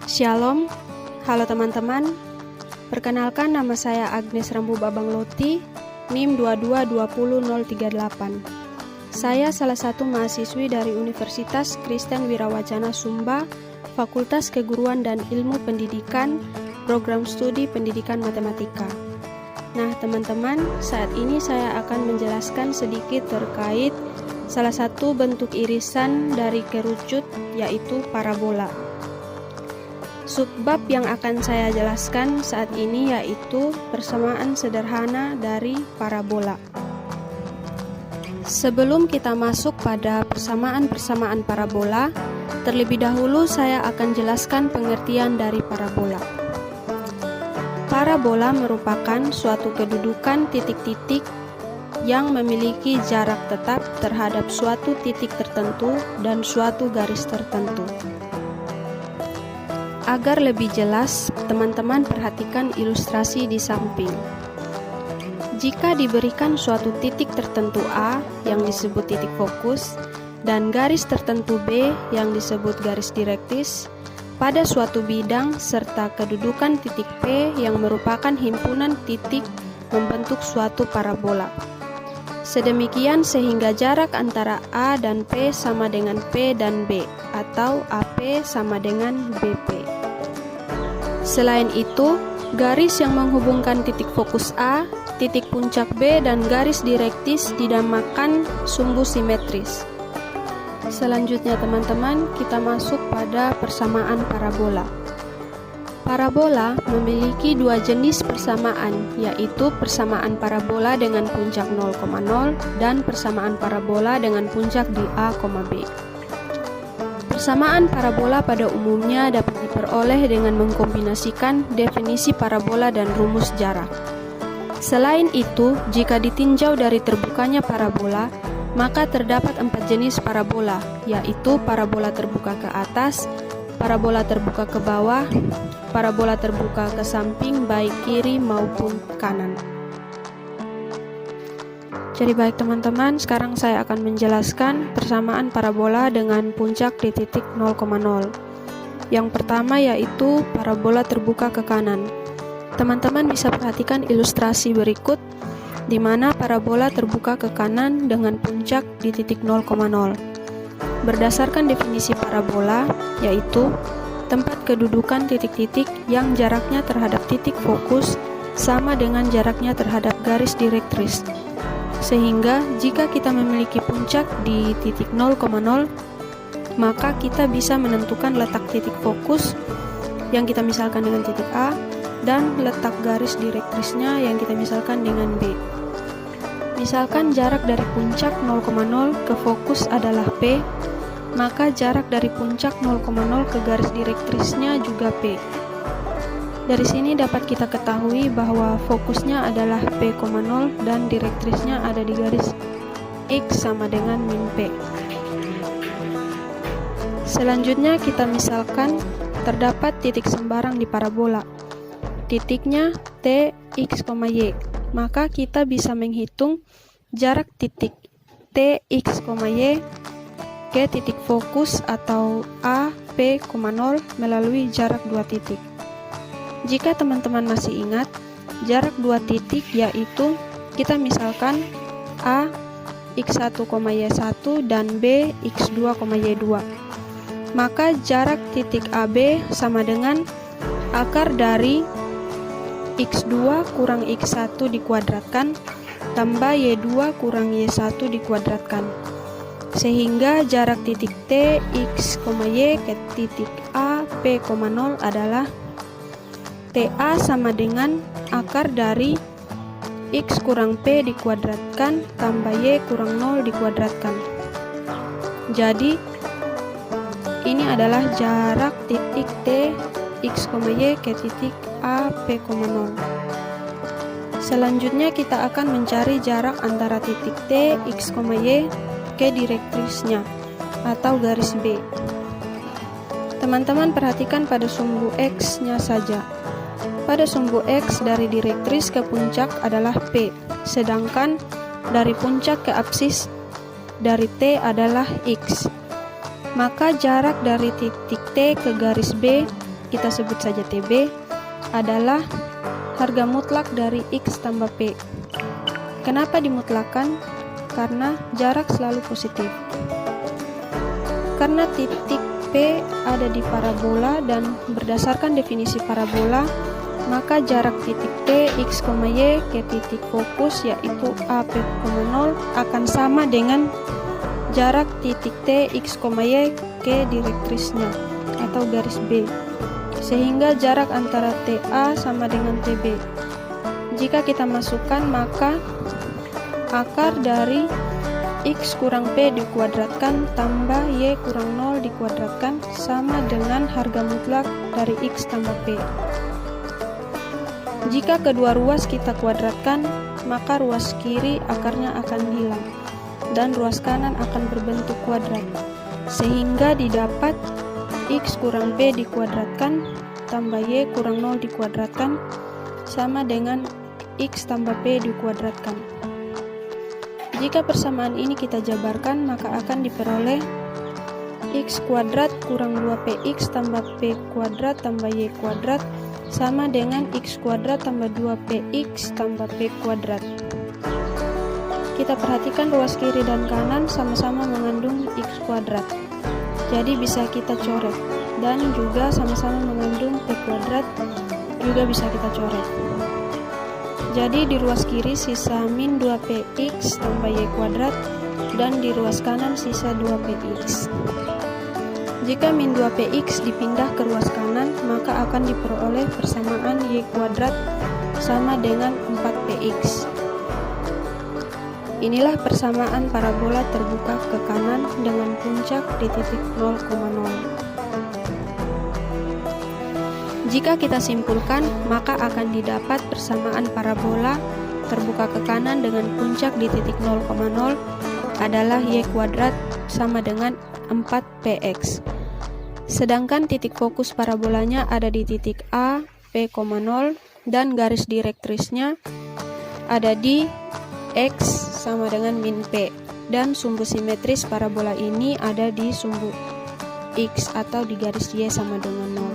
Shalom, halo teman-teman. Perkenalkan, nama saya Agnes Rambu Babang Loti, NIM 2220038. Saya salah satu mahasiswi dari Universitas Kristen Wirawacana Sumba, Fakultas Keguruan dan Ilmu Pendidikan, Program Studi Pendidikan Matematika. Nah teman-teman, saat ini saya akan menjelaskan sedikit terkait salah satu bentuk irisan dari kerucut, yaitu parabola. Subbab yang akan saya jelaskan saat ini yaitu persamaan sederhana dari parabola. Sebelum kita masuk pada persamaan-persamaan parabola, terlebih dahulu saya akan jelaskan pengertian dari parabola. Parabola merupakan suatu kedudukan titik-titik yang memiliki jarak tetap terhadap suatu titik tertentu dan suatu garis tertentu. Agar lebih jelas, teman-teman perhatikan ilustrasi di samping. Jika diberikan suatu titik tertentu A yang disebut titik fokus dan garis tertentu B yang disebut garis direktris pada suatu bidang serta kedudukan titik P yang merupakan himpunan titik membentuk suatu parabola. Sedemikian sehingga jarak antara A dan P sama dengan P dan B atau AP sama dengan BP. Selain itu, garis yang menghubungkan titik fokus A, titik puncak B, dan garis direktis dinamakan sumbu simetris. Selanjutnya teman-teman, kita masuk pada persamaan parabola. Parabola memiliki dua jenis persamaan, yaitu persamaan parabola dengan puncak 0,0 dan persamaan parabola dengan puncak di A, B. Persamaan parabola pada umumnya dapat diperoleh dengan mengkombinasikan definisi parabola dan rumus jarak. Selain itu, jika ditinjau dari terbukanya parabola, maka terdapat 4 jenis parabola, yaitu parabola terbuka ke atas, parabola terbuka ke bawah, parabola terbuka ke samping baik kiri maupun kanan. Jadi baik teman-teman, sekarang saya akan menjelaskan persamaan parabola dengan puncak di titik 0,0. Yang pertama yaitu parabola terbuka ke kanan. Teman-teman bisa perhatikan ilustrasi berikut, di mana parabola terbuka ke kanan dengan puncak di titik 0,0. Berdasarkan definisi parabola, yaitu tempat kedudukan titik-titik yang jaraknya terhadap titik fokus sama dengan jaraknya terhadap garis direktris. Sehingga jika kita memiliki puncak di titik 0,0, maka kita bisa menentukan letak titik fokus yang kita misalkan dengan titik A dan letak garis direktrisnya yang kita misalkan dengan B. Misalkan jarak dari puncak 0,0 ke fokus adalah P, maka jarak dari puncak 0,0 ke garis direktrisnya juga P. Dari sini dapat kita ketahui bahwa fokusnya adalah P,0 dan direktrisnya ada di garis X sama dengan min P. Selanjutnya kita misalkan terdapat titik sembarang di parabola. Titiknya T, X, Y. Maka kita bisa menghitung jarak titik T, X, Y ke titik fokus atau A, P,0 melalui jarak 2 titik. Jika teman-teman masih ingat, jarak 2 titik yaitu kita misalkan A, X1, Y1 dan B, X2, Y2. Maka jarak titik AB sama dengan akar dari X2 kurang X1 dikuadratkan tambah Y2 kurang Y1 dikuadratkan. Sehingga jarak titik T, X, Y ke titik A, P,0 adalah TA sama dengan akar dari X kurang P dikuadratkan tambah Y kurang 0 dikuadratkan. Jadi ini adalah jarak titik T, X, Y ke titik A, P,0. Selanjutnya kita akan mencari jarak antara titik T, X, Y ke direktrisnya atau garis B. Teman-teman perhatikan pada sumbu X-nya saja. Pada sumbu X dari direktris ke puncak adalah P, sedangkan dari puncak ke apsis dari T adalah X. Maka jarak dari titik T ke garis B kita sebut saja TB, adalah harga mutlak dari X tambah P. Kenapa dimutlakan? Karena jarak selalu positif. Karena titik P ada di parabola dan berdasarkan definisi parabola, maka jarak titik P X, Y ke titik fokus yaitu A P,0 akan sama dengan jarak titik T X, Y ke direktrisnya atau garis B, sehingga jarak antara TA sama dengan TB. Jika kita masukkan, maka akar dari X kurang P dikuadratkan tambah Y kurang 0 dikuadratkan sama dengan harga mutlak dari X tambah P. Jika kedua ruas kita kuadratkan, maka ruas kiri akarnya akan hilang dan ruas kanan akan berbentuk kuadrat, sehingga didapat X kurang P dikuadratkan tambah Y kurang 0 dikuadratkan sama dengan X tambah P dikuadratkan. Jika persamaan ini kita jabarkan, maka akan diperoleh X kuadrat kurang 2PX tambah P kuadrat tambah Y kuadrat sama dengan X kuadrat tambah 2PX tambah P kuadrat. Kita perhatikan ruas kiri dan kanan sama-sama mengandung X kuadrat, jadi bisa kita coret, dan juga sama-sama mengandung P kuadrat, juga bisa kita coret. Jadi di ruas kiri sisa min 2px tambah y kuadrat, dan di ruas kanan sisa 2px. Jika min 2px dipindah ke ruas kanan, maka akan diperoleh persamaan y kuadrat sama dengan 4px. Inilah persamaan parabola terbuka ke kanan dengan puncak di titik 0,0. Jika kita simpulkan, maka akan didapat persamaan parabola terbuka ke kanan dengan puncak di titik 0,0 adalah y kuadrat sama dengan 4px. Sedangkan titik fokus parabolanya ada di titik A, P,0 dan garis direktrisnya ada di X sama dengan min P, dan sumbu simetris parabola ini ada di sumbu X atau di garis Y sama dengan 0.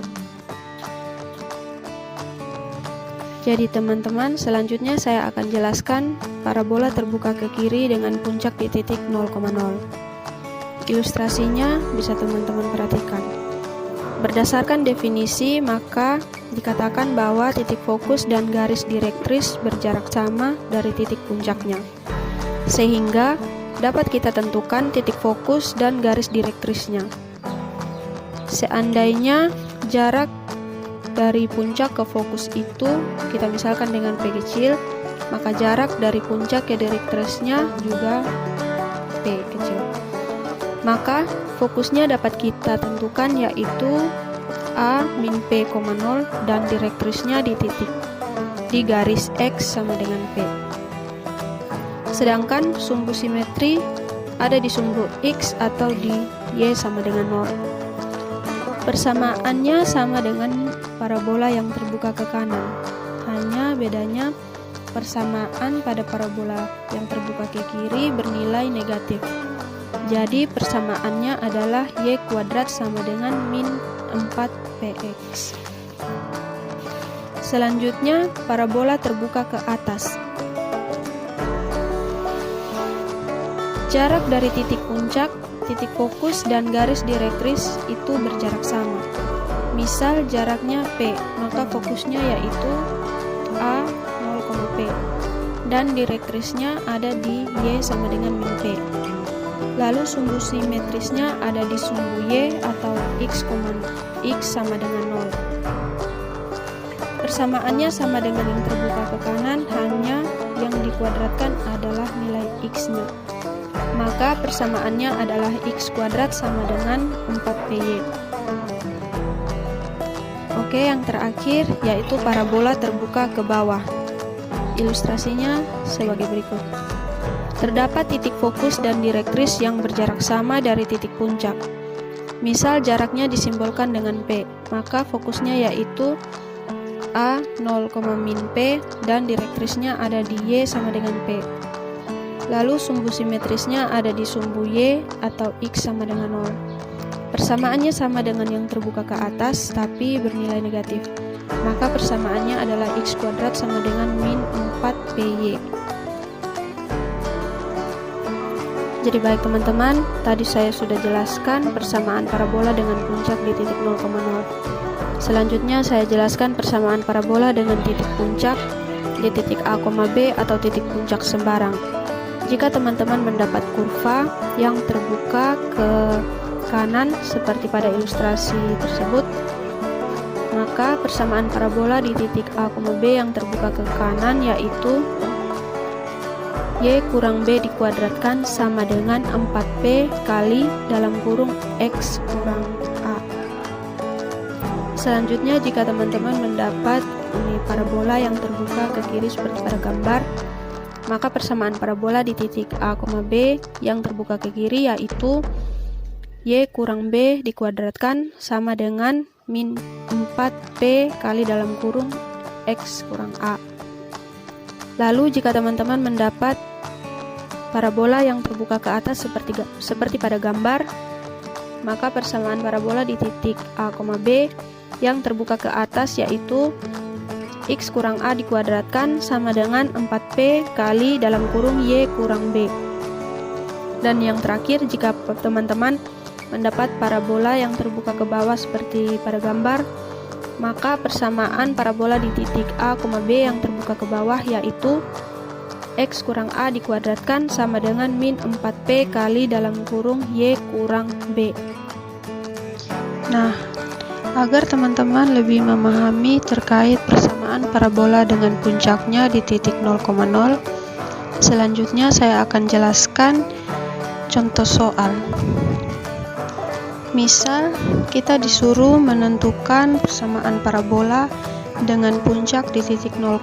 Jadi teman-teman, selanjutnya saya akan jelaskan parabola terbuka ke kiri dengan puncak di titik 0,0. Ilustrasinya bisa teman-teman perhatikan. Berdasarkan definisi, maka dikatakan bahwa titik fokus dan garis direktris berjarak sama dari titik puncaknya, sehingga dapat kita tentukan titik fokus dan garis direktrisnya. Seandainya jarak dari puncak ke fokus itu kita misalkan dengan P kecil, maka jarak dari puncak ke direktrisnya juga P kecil. Maka fokusnya dapat kita tentukan yaitu A min P,0 dan direktrisnya di titik di garis X sama dengan P. Sedangkan sumbu simetri ada di sumbu X atau di Y sama dengan 0. Persamaannya sama dengan parabola yang terbuka ke kanan, hanya bedanya persamaan pada parabola yang terbuka ke kiri bernilai negatif. Jadi persamaannya adalah y kuadrat sama dengan min 4px. Selanjutnya parabola terbuka ke atas. Jarak dari titik puncak, titik fokus, dan garis direktris itu berjarak sama. Misal jaraknya P, maka fokusnya yaitu A 0,P, dan direktrisnya ada di Y sama dengan min P. Lalu sumbu simetrisnya ada di sumbu Y atau X sama dengan 0. Persamaannya sama dengan yang terbuka ke kanan, hanya yang dikuadratkan adalah nilai X-nya. Maka persamaannya adalah X kuadrat sama dengan 4PY. Oke, yang terakhir yaitu parabola terbuka ke bawah. Ilustrasinya sebagai berikut. Terdapat titik fokus dan direktris yang berjarak sama dari titik puncak. Misal jaraknya disimbolkan dengan P, maka fokusnya yaitu A 0, min P dan direktrisnya ada di Y sama dengan P. Lalu sumbu simetrisnya ada di sumbu Y atau X sama dengan 0. Persamaannya sama dengan yang terbuka ke atas tapi bernilai negatif. Maka persamaannya adalah x kuadrat sama dengan min 4py. Jadi baik teman-teman, tadi saya sudah jelaskan persamaan parabola dengan puncak di titik 0,0. Selanjutnya saya jelaskan persamaan parabola dengan titik puncak di titik A, B atau titik puncak sembarang. Jika teman-teman mendapat kurva yang terbuka ke kanan seperti pada ilustrasi tersebut, maka persamaan parabola di titik A, B yang terbuka ke kanan yaitu y kurang b dikuadratkan sama dengan 4p kali dalam kurung x kurang a. Selanjutnya, jika teman-teman mendapat parabola yang terbuka ke kiri seperti pada gambar, maka persamaan parabola di titik A, B yang terbuka ke kiri yaitu y kurang b dikuadratkan sama dengan min 4p kali dalam kurung x kurang a. Lalu jika teman-teman mendapat parabola yang terbuka ke atas seperti pada gambar, maka persamaan parabola di titik A, B yang terbuka ke atas yaitu x kurang a dikuadratkan sama dengan 4p kali dalam kurung y kurang b. Dan yang terakhir, jika teman-teman mendapat parabola yang terbuka ke bawah seperti pada gambar, maka persamaan parabola di titik A, B yang terbuka ke bawah yaitu x kurang a dikuadratkan sama dengan min 4p kali dalam kurung y kurang b. Nah, agar teman-teman lebih memahami terkait persamaan parabola dengan puncaknya di titik 0,0, selanjutnya saya akan jelaskan contoh soal. Misal, kita disuruh menentukan persamaan parabola dengan puncak di titik 0,0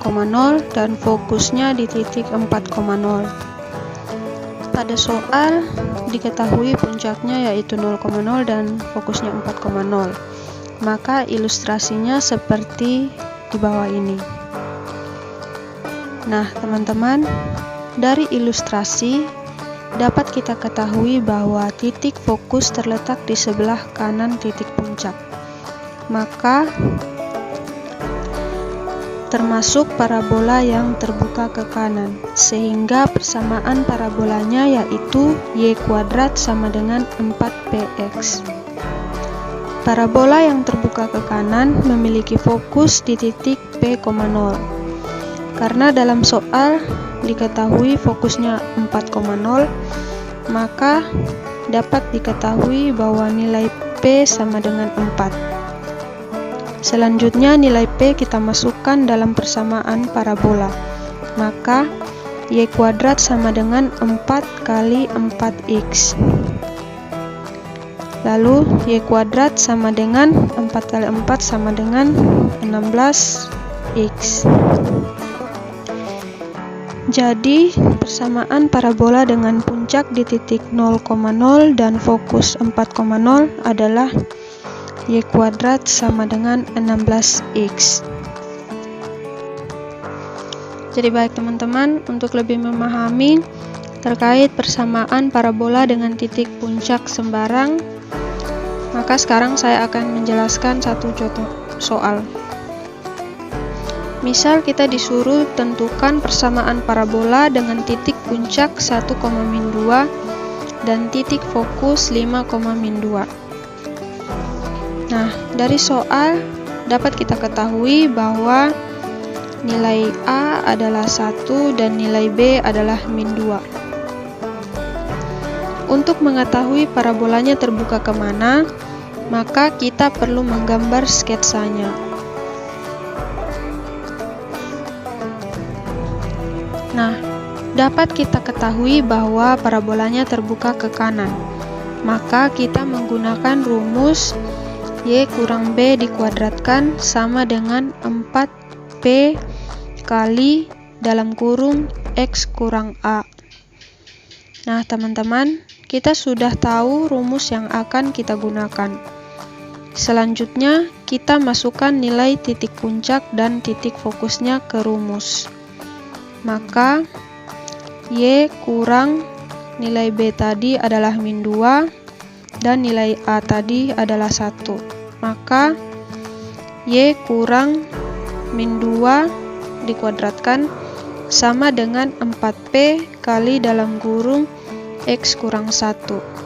dan fokusnya di titik 4,0. Pada soal diketahui puncaknya yaitu 0,0 dan fokusnya 4,0. Maka ilustrasinya seperti di bawah ini. Nah, teman-teman, dari ilustrasi dapat kita ketahui bahwa titik fokus terletak di sebelah kanan titik puncak. Maka termasuk parabola yang terbuka ke kanan, sehingga persamaan parabolanya yaitu y kuadrat sama dengan 4px. Parabola yang terbuka ke kanan memiliki fokus di titik p,0. Karena dalam soal diketahui fokusnya 4,0, maka dapat diketahui bahwa nilai p sama dengan 4. Selanjutnya nilai p kita masukkan dalam persamaan parabola. Maka y kuadrat sama dengan 4 kali 4x. Lalu y kuadrat sama dengan 4 kali 4 sama dengan 16x. Jadi persamaan parabola dengan puncak di titik 0,0 dan fokus 4,0 adalah y kuadrat sama dengan 16x. Jadi baik teman-teman, untuk lebih memahami terkait persamaan parabola dengan titik puncak sembarang, maka sekarang saya akan menjelaskan satu contoh soal. Misal kita disuruh tentukan persamaan parabola dengan titik puncak 1,2 dan titik fokus 5,2. Nah, dari soal dapat kita ketahui bahwa nilai A adalah 1 dan nilai B adalah min 2. Untuk mengetahui parabolanya terbuka kemana, maka kita perlu menggambar sketsanya. Nah, dapat kita ketahui bahwa parabolanya terbuka ke kanan. Maka kita menggunakan rumus y kurang b dikuadratkan sama dengan 4p kali dalam kurung x kurang a. Nah, teman-teman, kita sudah tahu rumus yang akan kita gunakan. Selanjutnya, kita masukkan nilai titik puncak dan titik fokusnya ke rumus. Maka y kurang nilai b tadi adalah min 2 dan nilai A tadi adalah 1. Maka Y kurang min 2 dikuadratkan sama dengan 4P kali dalam kurung X kurang 1.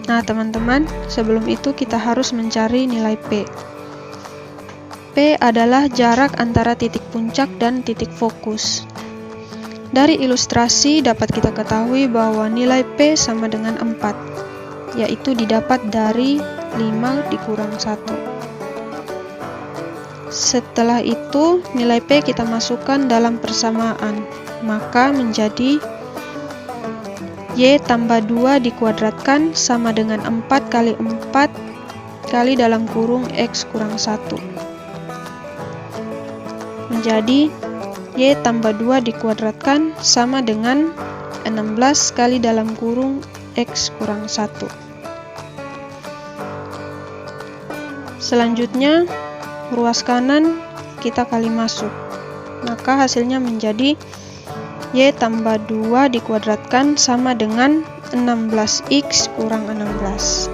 Nah teman-teman, sebelum itu kita harus mencari nilai P. P adalah jarak antara titik puncak dan titik fokus. Dari ilustrasi dapat kita ketahui bahwa nilai P sama dengan 4, yaitu didapat dari 5 dikurang 1. Setelah itu, nilai P kita masukkan dalam persamaan, maka menjadi Y tambah 2 dikuadratkan sama dengan 4 kali 4 kali dalam kurung X kurang 1. Menjadi Y tambah 2 dikuadratkan sama dengan 16 kali dalam kurung X kurang 1. Selanjutnya, ruas kanan kita kali masuk, maka hasilnya menjadi Y tambah 2 dikuadratkan sama dengan 16X kurang 16.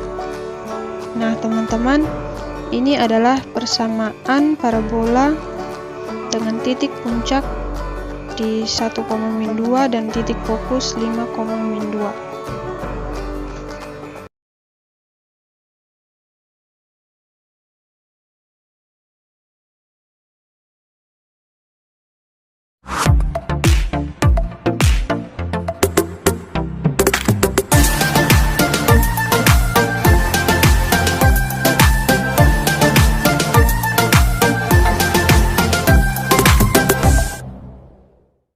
Nah teman-teman, ini adalah persamaan parabola dengan titik puncak di 1,-2 dan titik fokus 5,-2.